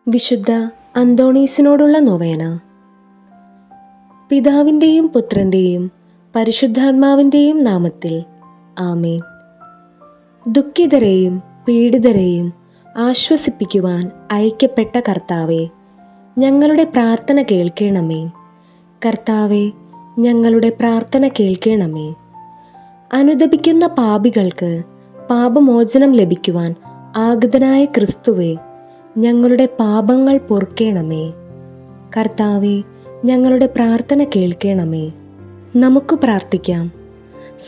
വിശുദ്ധ അന്തോണീസിനോടുള്ള നൊവേന. പിതാവിൻ്റെയും പുത്രൻ്റെയും പരിശുദ്ധാത്മാവിൻ്റെയും നാമത്തിൽ ആമേൻ. ദുഃഖിതരെയും പീഡിതരെയും ആശ്വസിപ്പിക്കുവാൻ അയക്കപ്പെട്ട കർത്താവേ, ഞങ്ങളുടെ പ്രാർത്ഥന കേൾക്കണമേ. കർത്താവേ, ഞങ്ങളുടെ പ്രാർത്ഥന കേൾക്കണമേ. അനുദപിക്കുന്ന പാപികൾക്ക് പാപമോചനം ലഭിക്കുവാൻ ആഗതനായ ക്രിസ്തുവേ, ഞങ്ങളുടെ പാപങ്ങൾ പൊറുക്കേണമേ. കർത്താവേ, ഞങ്ങളുടെ പ്രാർത്ഥന കേൾക്കണമേ. നമുക്ക് പ്രാർത്ഥിക്കാം.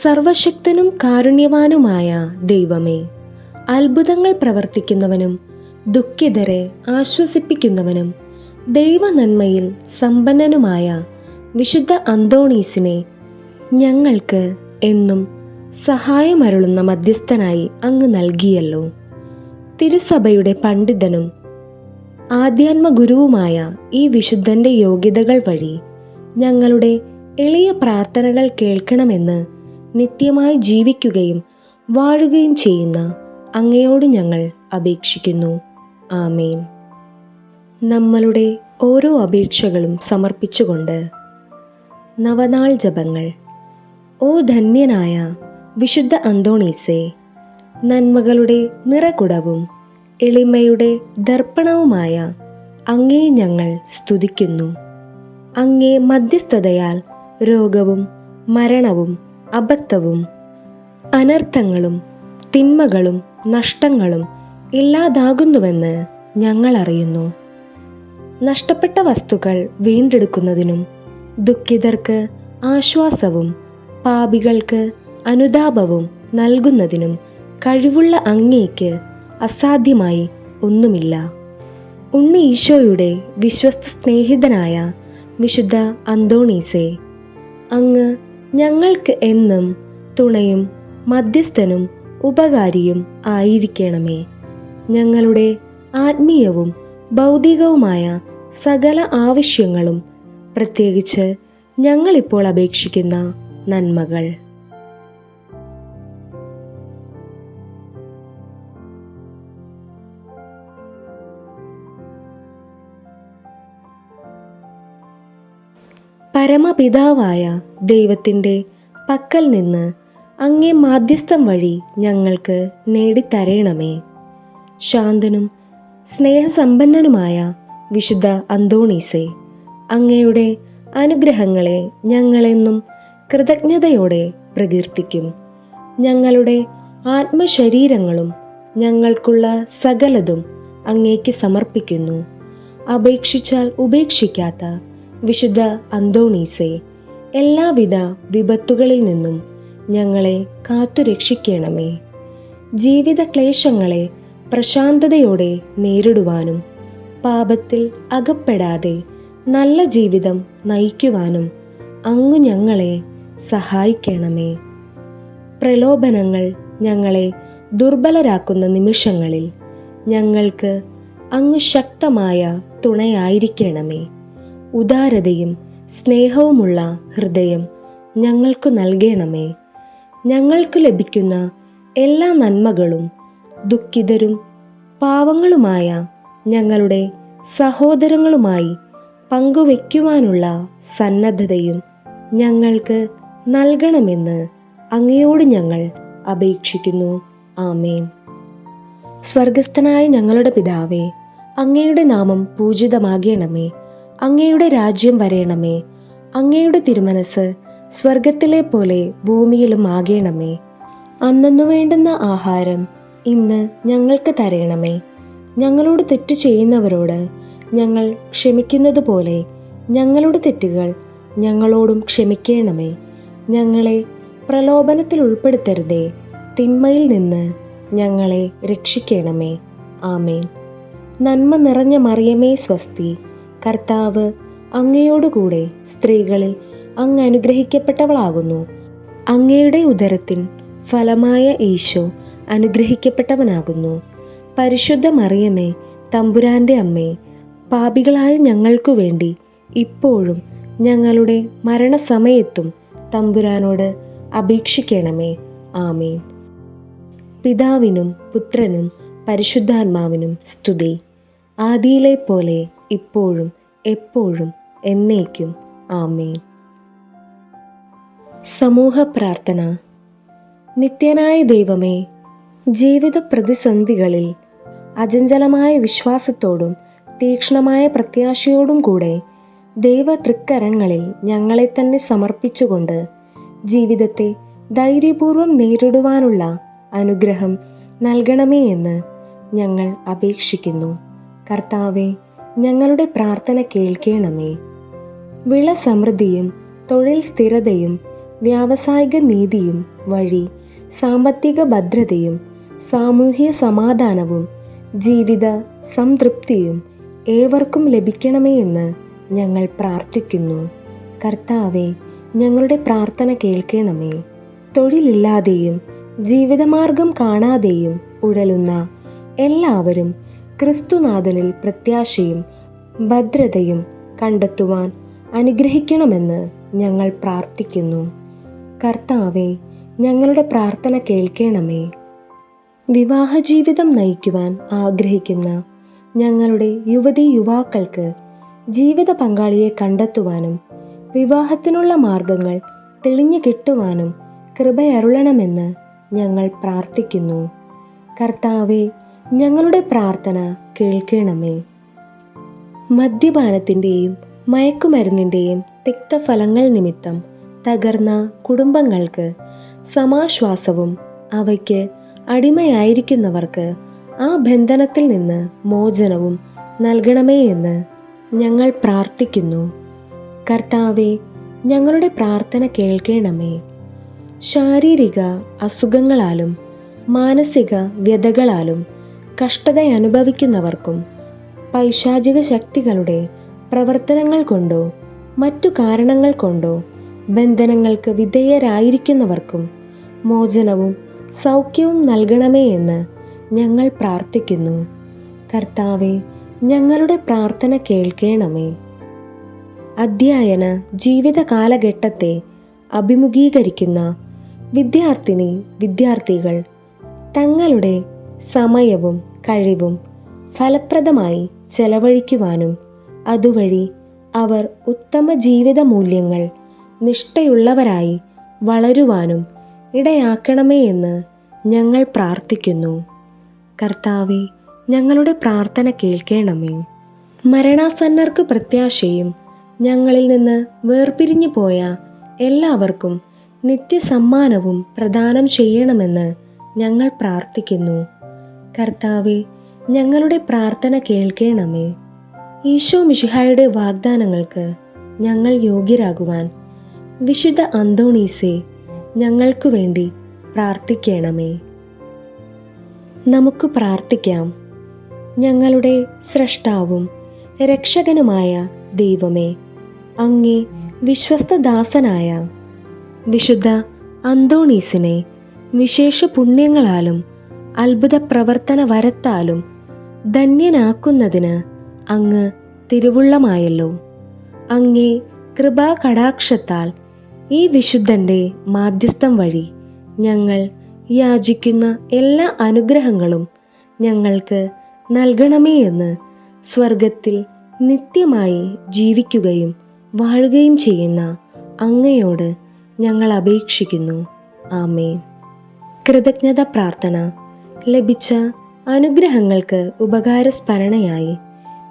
സർവശക്തനും കാരുണ്യവാനുമായ ദൈവമേ, അത്ഭുതങ്ങൾ പ്രവർത്തിക്കുന്നവനും ദുഃഖിതരെ ആശ്വസിപ്പിക്കുന്നവനും ദൈവനന്മയിൽ സമ്പന്നനുമായ വിശുദ്ധ അന്തോണീസിനെ ഞങ്ങൾക്ക് എന്നും സഹായമരുളുന്ന മധ്യസ്ഥനായി അങ്ങ് നൽകിയല്ലോ. തിരുസഭയുടെ പണ്ഡിതനും ആധ്യാത്മഗുരുവുമായ ഈ വിശുദ്ധന്റെ യോഗ്യതകൾ വഴി ഞങ്ങളുടെ എളിയ പ്രാർത്ഥനകൾ കേൾക്കണമെന്ന് നിത്യമായി ജീവിക്കുകയും വാഴുകയും ചെയ്യുന്ന അങ്ങയോട് ഞങ്ങൾ അപേക്ഷിക്കുന്നു. ആമേൻ. നമ്മളുടെ ഓരോ അപേക്ഷകളും സമർപ്പിച്ചുകൊണ്ട് നവനാൾ ജപങ്ങൾ. ഓ ധന്യനായ വിശുദ്ധ അന്തോണീസേ, നന്മകളുടെ നിറകുടവും എളിമയുടെ ദർപ്പണവുമായ അങ്ങേ ഞങ്ങൾ സ്തുതിക്കുന്നു. അങ്ങേ മധ്യസ്ഥതയാൽ രോഗവും മരണവും അബദ്ധവും അനർത്ഥങ്ങളും തിന്മകളും നഷ്ടങ്ങളും ഇല്ലാതാകുന്നുവെന്ന് ഞങ്ങൾ അറിയുന്നു. നഷ്ടപ്പെട്ട വസ്തുക്കൾ വീണ്ടെടുക്കുന്നതിനും ദുഃഖിതർക്ക് ആശ്വാസവും പാപികൾക്ക് അനുതാപവും നൽകുന്നതിനും കഴിവുള്ള അങ്ങേക്ക് അസാധ്യമായി ഒന്നുമില്ല. ഉണ്ണി ഈശോയുടെ വിശ്വസ്ത സ്നേഹിതനായ വിശുദ്ധ അന്തോണീസേ, അങ്ങ് ഞങ്ങൾക്ക് എന്നും തുണയും മധ്യസ്ഥനും ഉപകാരിയും ആയിരിക്കണമേ. ഞങ്ങളുടെ ആത്മീയവും ഭൗതികവുമായ സകല ആവശ്യങ്ങളും, പ്രത്യേകിച്ച് ഞങ്ങളിപ്പോൾ അപേക്ഷിക്കുന്ന നന്മകൾ പരമപിതാവായ ദൈവത്തിൻ്റെ പക്കൽ നിന്ന് അങ്ങേ മാധ്യസ്ഥം വഴി ഞങ്ങൾക്ക് നേടിത്തരേണമേ. ശാന്തനും സ്നേഹസമ്പന്നനുമായ വിശുദ്ധ അന്തോണീസേ, അങ്ങയുടെ അനുഗ്രഹങ്ങളെ ഞങ്ങളെന്നും കൃതജ്ഞതയോടെ പ്രകീർത്തിക്കും. ഞങ്ങളുടെ ആത്മശരീരങ്ങളും ഞങ്ങൾക്കുള്ള സകലതും അങ്ങേക്ക് സമർപ്പിക്കുന്നു. അപേക്ഷിച്ചാൽ ഉപേക്ഷിക്കാത്ത വിശുദ്ധ അന്തോണീസേ, എല്ലാവിധ വിപത്തുകളിൽ നിന്നും ഞങ്ങളെ കാത്തുരക്ഷിക്കണമേ. ജീവിത ക്ലേശങ്ങളെ പ്രശാന്തതയോടെ നേരിടുവാനും പാപത്തിൽ അകപ്പെടാതെ നല്ല ജീവിതം നയിക്കുവാനും അങ്ങ് ഞങ്ങളെ സഹായിക്കണമേ. പ്രലോഭനങ്ങൾ ഞങ്ങളെ ദുർബലരാക്കുന്ന നിമിഷങ്ങളിൽ ഞങ്ങൾക്ക് അങ്ങ് ശക്തമായ തുണയായിരിക്കണമേ. ഉദാരതയും സ്നേഹവുമുള്ള ഹൃദയം ഞങ്ങൾക്ക് നൽകണമേ. ഞങ്ങൾക്ക് ലഭിക്കുന്ന എല്ലാ നന്മകളും ദുഃഖിതരും പാവങ്ങളുമായ ഞങ്ങളുടെ സഹോദരങ്ങളുമായി പങ്കുവയ്ക്കുവാനുള്ള സന്നദ്ധതയും ഞങ്ങൾക്ക് നൽകണമെന്ന് അങ്ങയോട് ഞങ്ങൾ അപേക്ഷിക്കുന്നു. ആമേൻ. സ്വർഗസ്ഥനായ ഞങ്ങളുടെ പിതാവേ, അങ്ങയുടെ നാമം പൂജിതമാകണമേ. അങ്ങയുടെ രാജ്യം വരേണമേ. അങ്ങയുടെ തിരുമനസ് സ്വർഗത്തിലെ പോലെ ഭൂമിയിലും ആകണമേ. അന്നന്നു വേണ്ടുന്ന ആഹാരം ഇന്ന് ഞങ്ങൾക്ക് തരേണമേ. ഞങ്ങളോട് തെറ്റു ചെയ്യുന്നവരോട് ഞങ്ങൾ ക്ഷമിക്കുന്നത് പോലെ ഞങ്ങളുടെ തെറ്റുകൾ ഞങ്ങളോടും ക്ഷമിക്കണമേ. ഞങ്ങളെ പ്രലോഭനത്തിൽ ഉൾപ്പെടുത്തരുതേ, തിന്മയിൽ നിന്ന് ഞങ്ങളെ രക്ഷിക്കണമേ. ആമേൻ. നന്മ നിറഞ്ഞ മറിയമേ സ്വസ്തി, കർത്താവ് അങ്ങയോടുകൂടെ സ്ത്രീകളിൽ അങ്ങ് അനുഗ്രഹിക്കപ്പെട്ടവളാകുന്നു. അങ്ങയുടെ ഉദരത്തിൻ ഫലമായ ഈശോ അനുഗ്രഹിക്കപ്പെട്ടവനാകുന്നു. പരിശുദ്ധ മറിയമേ, തമ്പുരാന്റെ അമ്മേ, പാപികളായ ഞങ്ങൾക്കു വേണ്ടി ഇപ്പോഴും ഞങ്ങളുടെ മരണസമയത്തും തമ്പുരാനോട് അപേക്ഷിക്കണമേ. ആമേൻ. പിതാവിനും പുത്രനും പരിശുദ്ധാത്മാവിനും സ്തുതി. ആദിയിലെ പോലെ ഇപ്പോഴും എപ്പോഴും എന്നേക്കും ആമേൻ. സമൂഹ പ്രാർത്ഥന. നിത്യനായ ദൈവമേ, ജീവിത പ്രതിസന്ധികളിൽ അചഞ്ചലമായ വിശ്വാസത്തോടും തീക്ഷ്ണമായ പ്രത്യാശയോടും കൂടെ ദൈവ തൃക്കരങ്ങളിൽ ഞങ്ങളെ തന്നെ സമർപ്പിച്ചുകൊണ്ട് ജീവിതത്തെ ധൈര്യപൂർവ്വം നേരിടുവാനുള്ള അനുഗ്രഹം നൽകണമേ എന്ന് ഞങ്ങൾ അപേക്ഷിക്കുന്നു. കർത്താവെ, ഞങ്ങളുടെ പ്രാർത്ഥന കേൾക്കണമേ. വിള സമൃദ്ധിയും തൊഴിൽ സ്ഥിരതയും വ്യാവസായിക നീതിയും വഴി സാമ്പത്തിക ഭദ്രതയും സാമൂഹ്യ സമാധാനവും ജീവിത സംതൃപ്തിയും ഏവർക്കും ലഭിക്കണമേ എന്ന് ഞങ്ങൾ പ്രാർത്ഥിക്കുന്നു. കർത്താവെ, ഞങ്ങളുടെ പ്രാർത്ഥന കേൾക്കണമേ. തൊഴിലില്ലാതെയും ജീവിതമാർഗം കാണാതെയും ഉഴലുന്ന എല്ലാവരും ക്രിസ്തുനാഥനിൽ പ്രത്യാശയും ഭദ്രതയും കണ്ടെത്തുവാൻ അനുഗ്രഹിക്കണമെന്ന് ഞങ്ങൾ പ്രാർത്ഥിക്കുന്നു. കർത്താവെ, ഞങ്ങളുടെ പ്രാർത്ഥന കേൾക്കണമേ. വിവാഹജീവിതം നയിക്കുവാൻ ആഗ്രഹിക്കുന്ന ഞങ്ങളുടെ യുവതീ യുവാക്കൾക്ക് ജീവിത പങ്കാളിയെ കണ്ടെത്തുവാനും വിവാഹത്തിനുള്ള മാർഗങ്ങൾ തെളിഞ്ഞു കിട്ടുവാനും കൃപയരുളണമെന്ന് ഞങ്ങൾ പ്രാർത്ഥിക്കുന്നു. കർത്താവെ, ഞങ്ങളുടെ പ്രാർത്ഥന കേൾക്കണമേ. മദ്യപാനത്തിൻ്റെയും മയക്കുമരുന്നിൻ്റെയും തിക്തഫലങ്ങൾ നിമിത്തം തകർന്ന കുടുംബങ്ങൾക്ക് സമാശ്വാസവും അവയ്ക്ക് അടിമയായിരിക്കുന്നവർക്ക് ആ ബന്ധനത്തിൽ നിന്ന് മോചനവും നൽകണമേ എന്ന് ഞങ്ങൾ പ്രാർത്ഥിക്കുന്നു. കർത്താവെ, ഞങ്ങളുടെ പ്രാർത്ഥന കേൾക്കണമേ. ശാരീരിക അസുഖങ്ങളാലും മാനസിക വ്യതകളാലും കഷ്ടതയനുഭവിക്കുന്നവർക്കും പൈശാചിക ശക്തികളുടെ പ്രവർത്തനങ്ങൾ കൊണ്ടോ മറ്റു കാരണങ്ങൾ കൊണ്ടോ ബന്ധനങ്ങൾക്ക് വിധേയരായിരിക്കുന്നവർക്കും മോചനവും സൗഖ്യവും നൽകണമേ എന്ന് ഞങ്ങൾ പ്രാർത്ഥിക്കുന്നു. കർത്താവെ, ഞങ്ങളുടെ പ്രാർത്ഥന കേൾക്കണമേ. അധ്യയന ജീവിത കാലഘട്ടത്തെ അഭിമുഖീകരിക്കുന്ന വിദ്യാർത്ഥികൾ തങ്ങളുടെ സമയവും കഴിവും ഫലപ്രദമായി ചെലവഴിക്കുവാനും അതുവഴി അവർ ഉത്തമ ജീവിത മൂല്യങ്ങൾ നിഷ്ഠയുള്ളവരായി വളരുവാനും ഇടയാക്കണമേ എന്ന് ഞങ്ങൾ പ്രാർത്ഥിക്കുന്നു. കർത്താവെ, ഞങ്ങളുടെ പ്രാർത്ഥന കേൾക്കണമേ. മരണാസന്നർക്ക് പ്രത്യാശയും ഞങ്ങളിൽ നിന്ന് വേർപിരിഞ്ഞു പോയ എല്ലാവർക്കും നിത്യസമ്മാനവും പ്രദാനം ചെയ്യണമെന്ന് ഞങ്ങൾ പ്രാർത്ഥിക്കുന്നു. കർത്താവെ, ഞങ്ങളുടെ പ്രാർത്ഥന കേൾക്കണമേ. ഈശോ മിശിഹായുടെ വാഗ്ദാനങ്ങൾക്ക് ഞങ്ങൾ യോഗ്യരാകുവാൻ വിശുദ്ധ അന്തോണീസെ ഞങ്ങൾക്കു വേണ്ടി പ്രാർത്ഥിക്കണമേ. നമുക്ക് പ്രാർത്ഥിക്കാം. ഞങ്ങളുടെ സ്രഷ്ടാവും രക്ഷകനുമായ ദൈവമേ, അങ്ങേ വിശ്വസ്തദാസനായ വിശുദ്ധ അന്തോണീസിനെ വിശേഷ പുണ്യങ്ങളാലും അത്ഭുത പ്രവർത്തന വരത്താലും ധന്യനാക്കുന്നതിന് അങ്ങ് തിരുവുള്ളമായല്ലോ. അങ്ങേ കൃപാകടാക്ഷത്താൽ ഈ വിശുദ്ധൻ്റെ മാധ്യസ്ഥം വഴി ഞങ്ങൾ യാചിക്കുന്ന എല്ലാ അനുഗ്രഹങ്ങളും ഞങ്ങൾക്ക് നൽകണമേ എന്ന് സ്വർഗത്തിൽ നിത്യമായി ജീവിക്കുകയും വാഴുകയും ചെയ്യുന്ന അങ്ങയോട് ഞങ്ങൾ അപേക്ഷിക്കുന്നു. ആമേൻ. കൃതജ്ഞത പ്രാർത്ഥന. ലഭിച്ച അനുഗ്രഹങ്ങൾക്ക് ഉപകാരസ്മരണയായി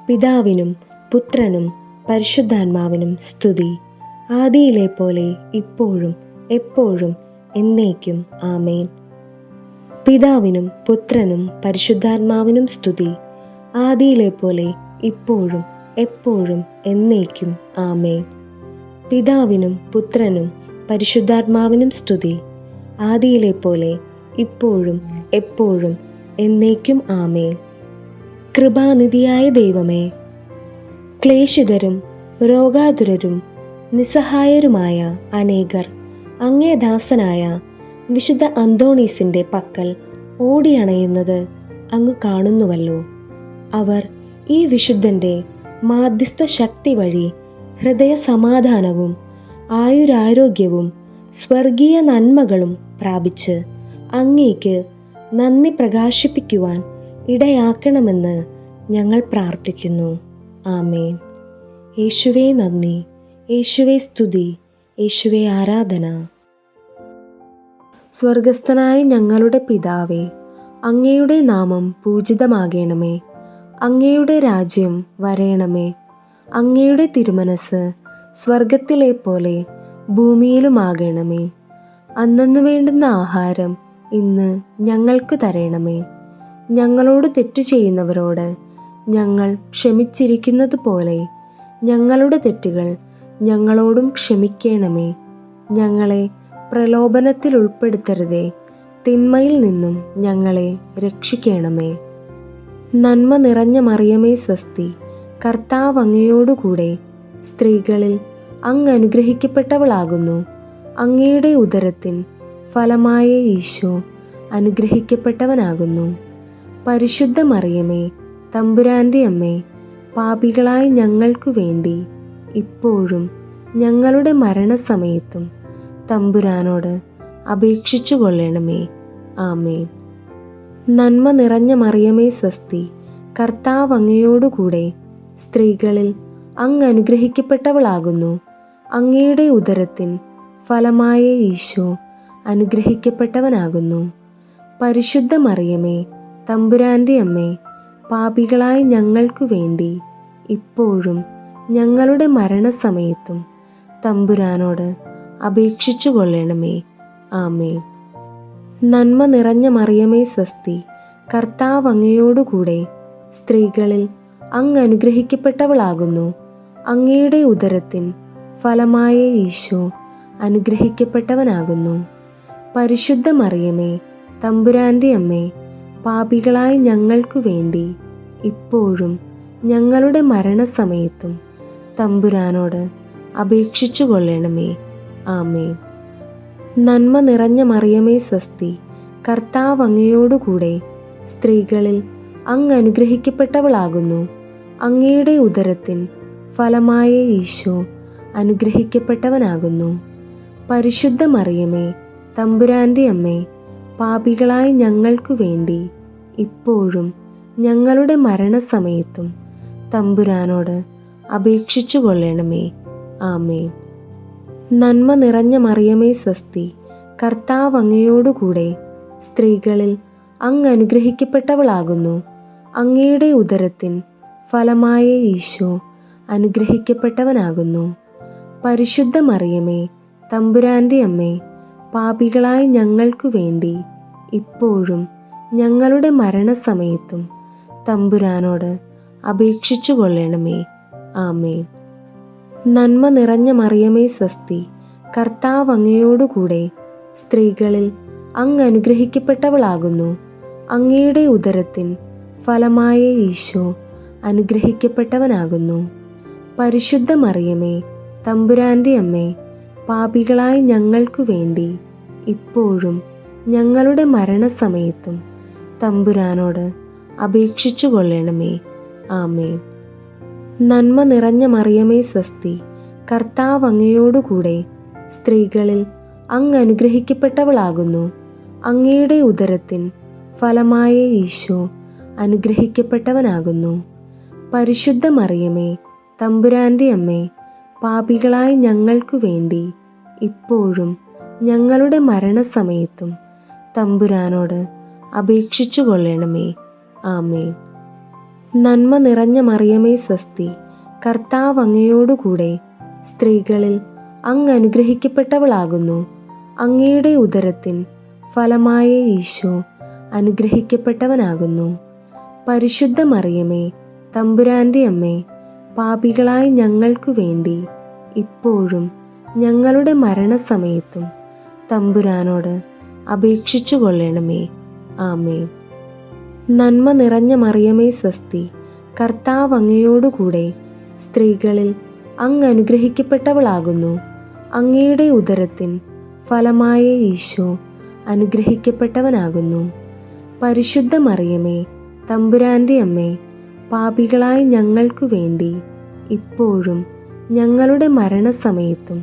പിതാവിനും പുത്രനും പരിശുദ്ധാത്മാവിനും സ്തുതി, ആദിയിലെ പോലെ ഇപ്പോഴും എപ്പോഴും എന്നേക്കും ആമേൻ. പിതാവിനും പുത്രനും പരിശുദ്ധാത്മാവിനും സ്തുതി, ആദിയിലെ പോലെ ഇപ്പോഴും എപ്പോഴും എന്നേക്കും ആമേൻ. പിതാവിനും പുത്രനും പരിശുദ്ധാത്മാവിനും സ്തുതി, ആദിയിലെ പോലെ ഇപ്പോഴും എപ്പോഴും എന്നേക്കും ആമേൻ. കൃപാനിധിയായ ദൈവമേ, ക്ലേശിതരും രോഗാതുരരും നിസ്സഹായരുമായ അനേകർ അങ്ങേ ദാസനായ വിശുദ്ധ അന്തോണീസിൻ്റെ പക്കൽ ഓടിയണയുന്നത് അങ്ങ് കാണുന്നുവല്ലോ. അവർ ഈ വിശുദ്ധൻ്റെ മാധ്യസ്ഥ ശക്തി വഴി ഹൃദയ സമാധാനവും ആയുരാരോഗ്യവും സ്വർഗീയ നന്മകളും പ്രാപിച്ച് അങ്ങേക്ക് നന്ദി പ്രകാശിപ്പിക്കുവാൻ ഇടയാക്കണമെന്ന് ഞങ്ങൾ പ്രാർത്ഥിക്കുന്നു. ആമേൻ. യേശുവേ നന്ദി, യേശുവേ സ്തുതി, യേശുവേ ആരാധന. സ്വർഗസ്ഥനായ ഞങ്ങളുടെ പിതാവേ, അങ്ങയുടെ നാമം പൂജിതമാകണമേ. അങ്ങയുടെ രാജ്യം വരയണമേ. അങ്ങയുടെ തിരുമനസ് സ്വർഗത്തിലെ പോലെ ഭൂമിയിലുമാകണമേ. അന്നന്നു വേണ്ടുന്ന ആഹാരം ഇന്ന് ഞങ്ങൾക്ക് തരണമേ. ഞങ്ങളോട് തെറ്റു ചെയ്യുന്നവരോട് ഞങ്ങൾ ക്ഷമിച്ചിരിക്കുന്നത് പോലെ ഞങ്ങളുടെ തെറ്റുകൾ ഞങ്ങളോടും ക്ഷമിക്കണമേ. ഞങ്ങളെ പ്രലോഭനത്തിൽ ഉൾപ്പെടുത്തരുതേ, തിന്മയിൽ നിന്നും ഞങ്ങളെ രക്ഷിക്കണമേ. നന്മ നിറഞ്ഞ മറിയമേ സ്വസ്തി, കർത്താവ് അങ്ങയോടുകൂടെ സ്ത്രീകളിൽ അങ്ങ് അനുഗ്രഹിക്കപ്പെട്ടവളാകുന്നു. അങ്ങയുടെ ഉദരത്തിൻ ഫലമായ ഈശോ അനുഗ്രഹിക്കപ്പെട്ടവനാകുന്നു. പരിശുദ്ധ മറിയമേ, തമ്പുരാൻ്റെ അമ്മേ, പാപികളായ ഞങ്ങൾക്കു വേണ്ടി ഇപ്പോഴും ഞങ്ങളുടെ മരണസമയത്തും തമ്പുരാനോട് അപേക്ഷിച്ചു കൊള്ളണമേ. ആമേൻ. നന്മ നിറഞ്ഞ മറിയമേ സ്വസ്തി, കർത്താവ് അങ്ങയോടുകൂടെ സ്ത്രീകളിൽ അങ്ങ് അനുഗ്രഹിക്കപ്പെട്ടവളാകുന്നു. അങ്ങയുടെ ഉദരത്തിൻ ഫലമായ ഈശോ അനുഗ്രഹിക്കപ്പെട്ടവനാകുന്നു. പരിശുദ്ധ മറിയമേ, തമ്പുരാൻ്റെ അമ്മേ, പാപികളായ ഞങ്ങൾക്കു വേണ്ടി ഇപ്പോഴും ഞങ്ങളുടെ മരണസമയത്തും തമ്പുരാനോട് അപേക്ഷിച്ചു കൊള്ളണമേ. ആമേൻ. നന്മ നിറഞ്ഞ മറിയമേ സ്വസ്തി, കർത്താവ് അങ്ങയോടുകൂടെ സ്ത്രീകളിൽ അങ്ങ് അനുഗ്രഹിക്കപ്പെട്ടവളാകുന്നു. അങ്ങയുടെ ഉദരത്തിൻ ഫലമായ ഈശോ അനുഗ്രഹിക്കപ്പെട്ടവനാകുന്നു. പരിശുദ്ധ മറിയമേ, തമ്പുരാൻ്റെ അമ്മേ, പാപികളായ ഞങ്ങൾക്കു വേണ്ടി ഇപ്പോഴും ഞങ്ങളുടെ മരണസമയത്തും തമ്പുരാനോട് അപേക്ഷിച്ചു കൊള്ളണമേ. ആമേൻ. നന്മ നിറഞ്ഞ മറിയമേ സ്വസ്തി, കർത്താവ് അങ്ങയോടുകൂടെ സ്ത്രീകളിൽ അങ്ങ് അനുഗ്രഹിക്കപ്പെട്ടവളാകുന്നു. അങ്ങയുടെ ഉദരത്തിൻ ഫലമായ ഈശോ അനുഗ്രഹിക്കപ്പെട്ടവനാകുന്നു. പരിശുദ്ധ മറിയമേ, തമ്പുരാൻ്റെ അമ്മേ, പാപികളായ ഞങ്ങൾക്കു വേണ്ടി ഇപ്പോഴും ഞങ്ങളുടെ മരണസമയത്തും തമ്പുരാനോട് അപേക്ഷിച്ചു കൊള്ളണമേ. ആമേൻ. നന്മ നിറഞ്ഞ മറിയമേ സ്വസ്തി, കർത്താവ് അങ്ങയോടുകൂടെ സ്ത്രീകളിൽ അങ്ങ് അനുഗ്രഹിക്കപ്പെട്ടവളാകുന്നു. അങ്ങയുടെ ഉദരത്തിൻ ഫലമായ ഈശോ അനുഗ്രഹിക്കപ്പെട്ടവനാകുന്നു. പരിശുദ്ധ മറിയമേ, തമ്പുരാൻ്റെ അമ്മേ, പാപികളായ ഞങ്ങൾക്കു വേണ്ടി ഇപ്പോഴും ഞങ്ങളുടെ മരണസമയത്തും തമ്പുരാനോട് അപേക്ഷിച്ചു കൊള്ളണമേ. ആമേൻ. നന്മ നിറഞ്ഞ മറിയമേ സ്വസ്തി, കർത്താവ് അങ്ങയോടുകൂടെ സ്ത്രീകളിൽ അങ്ങ് അനുഗ്രഹിക്കപ്പെട്ടവളാകുന്നു. അങ്ങയുടെ ഉദരത്തിൻ ഫലമായ ഈശോ അനുഗ്രഹിക്കപ്പെട്ടവനാകുന്നു. പരിശുദ്ധ മറിയമേ, തമ്പുരാൻ്റെ അമ്മേ, പാപികളായ ഞങ്ങൾക്കു വേണ്ടി ഇപ്പോഴും ഞങ്ങളുടെ മരണസമയത്തും തമ്പുരാനോട് അപേക്ഷിച്ചു കൊള്ളണമേ. ആമേൻ. നന്മ നിറഞ്ഞ മറിയമേ സ്വസ്തി, കർത്താവ് അങ്ങയോടുകൂടെ സ്ത്രീകളിൽ അങ്ങ് അനുഗ്രഹിക്കപ്പെട്ടവളാകുന്നു. അങ്ങയുടെ ഉദരത്തിൻ ഫലമായ ഈശോ അനുഗ്രഹിക്കപ്പെട്ടവനാകുന്നു. പരിശുദ്ധ മറിയമേ, തമ്പുരാൻ്റെ അമ്മേ, പാപികളായ ഞങ്ങൾക്കു വേണ്ടി ഇപ്പോഴും ഞങ്ങളുടെ മരണസമയത്തും തമ്പുരാനോട് അപേക്ഷിച്ചു കൊള്ളണമേ. ആമേൻ. നന്മ നിറഞ്ഞ മറിയമേ സ്വസ്തി, കർത്താവ് അങ്ങയോടുകൂടെ സ്ത്രീകളിൽ അങ്ങ് അനുഗ്രഹിക്കപ്പെട്ടവളാകുന്നു. അങ്ങയുടെ ഉദരത്തിൻ ഫലമായ ഈശോ അനുഗ്രഹിക്കപ്പെട്ടവനാകുന്നു. പരിശുദ്ധ മറിയമേ, തമ്പുരാൻ്റെ അമ്മേ, പാപികളായ ഞങ്ങൾക്കു വേണ്ടി ഇപ്പോഴും ഞങ്ങളുടെ മരണസമയത്തും തമ്പുരാനോട് അപേക്ഷിച്ചു കൊള്ളണമേ. ആമേൻ. നന്മ നിറഞ്ഞ മറിയമേ സ്വസ്തി, കർത്താവ് അങ്ങയോടുകൂടെ സ്ത്രീകളിൽ അങ്ങ് അനുഗ്രഹിക്കപ്പെട്ടവളാകുന്നു. അങ്ങയുടെ ഉദരത്തിൻ ഫലമായ ഈശോ അനുഗ്രഹിക്കപ്പെട്ടവനാകുന്നു. പരിശുദ്ധ മറിയമേ, തമ്പുരാൻ്റെ അമ്മേ, പാപികളായ ഞങ്ങൾക്കു വേണ്ടി ഇപ്പോഴും ഞങ്ങളുടെ മരണസമയത്തും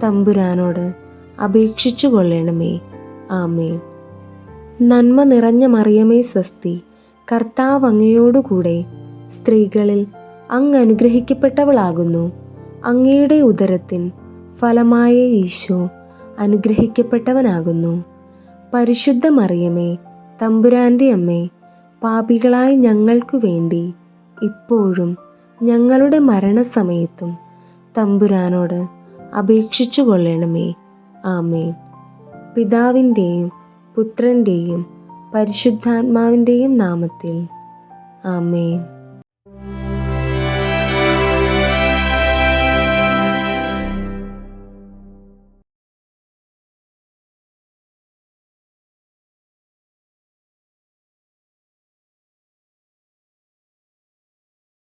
തമ്പുരാനോട് അപേക്ഷിച്ചു കൊള്ളണമേ. ആമേൻ. നന്മ നിറഞ്ഞ മറിയമേ സ്വസ്തി, കർത്താവ് അങ്ങയോടുകൂടെ സ്ത്രീകളിൽ അങ്ങ് അനുഗ്രഹിക്കപ്പെട്ടവളാകുന്നു. അങ്ങയുടെ ഉദരത്തിൻ ഫലമായ ഈശോ അനുഗ്രഹിക്കപ്പെട്ടവനാകുന്നു. പരിശുദ്ധ മറിയമേ, തമ്പുരാൻ്റെ അമ്മേ, പാപികളായ ഞങ്ങൾക്കു വേണ്ടി ഇപ്പോഴും ഞങ്ങളുടെ മരണസമയത്തും തമ്പുരാനോട് അപേക്ഷിച്ചു കൊള്ളണമേ. ആമേൻ. പിതാവിൻ്റെയും പുത്രൻ്റെയും പരിശുദ്ധാത്മാവിൻ്റെയും നാമത്തിൽ. ആമേൻ.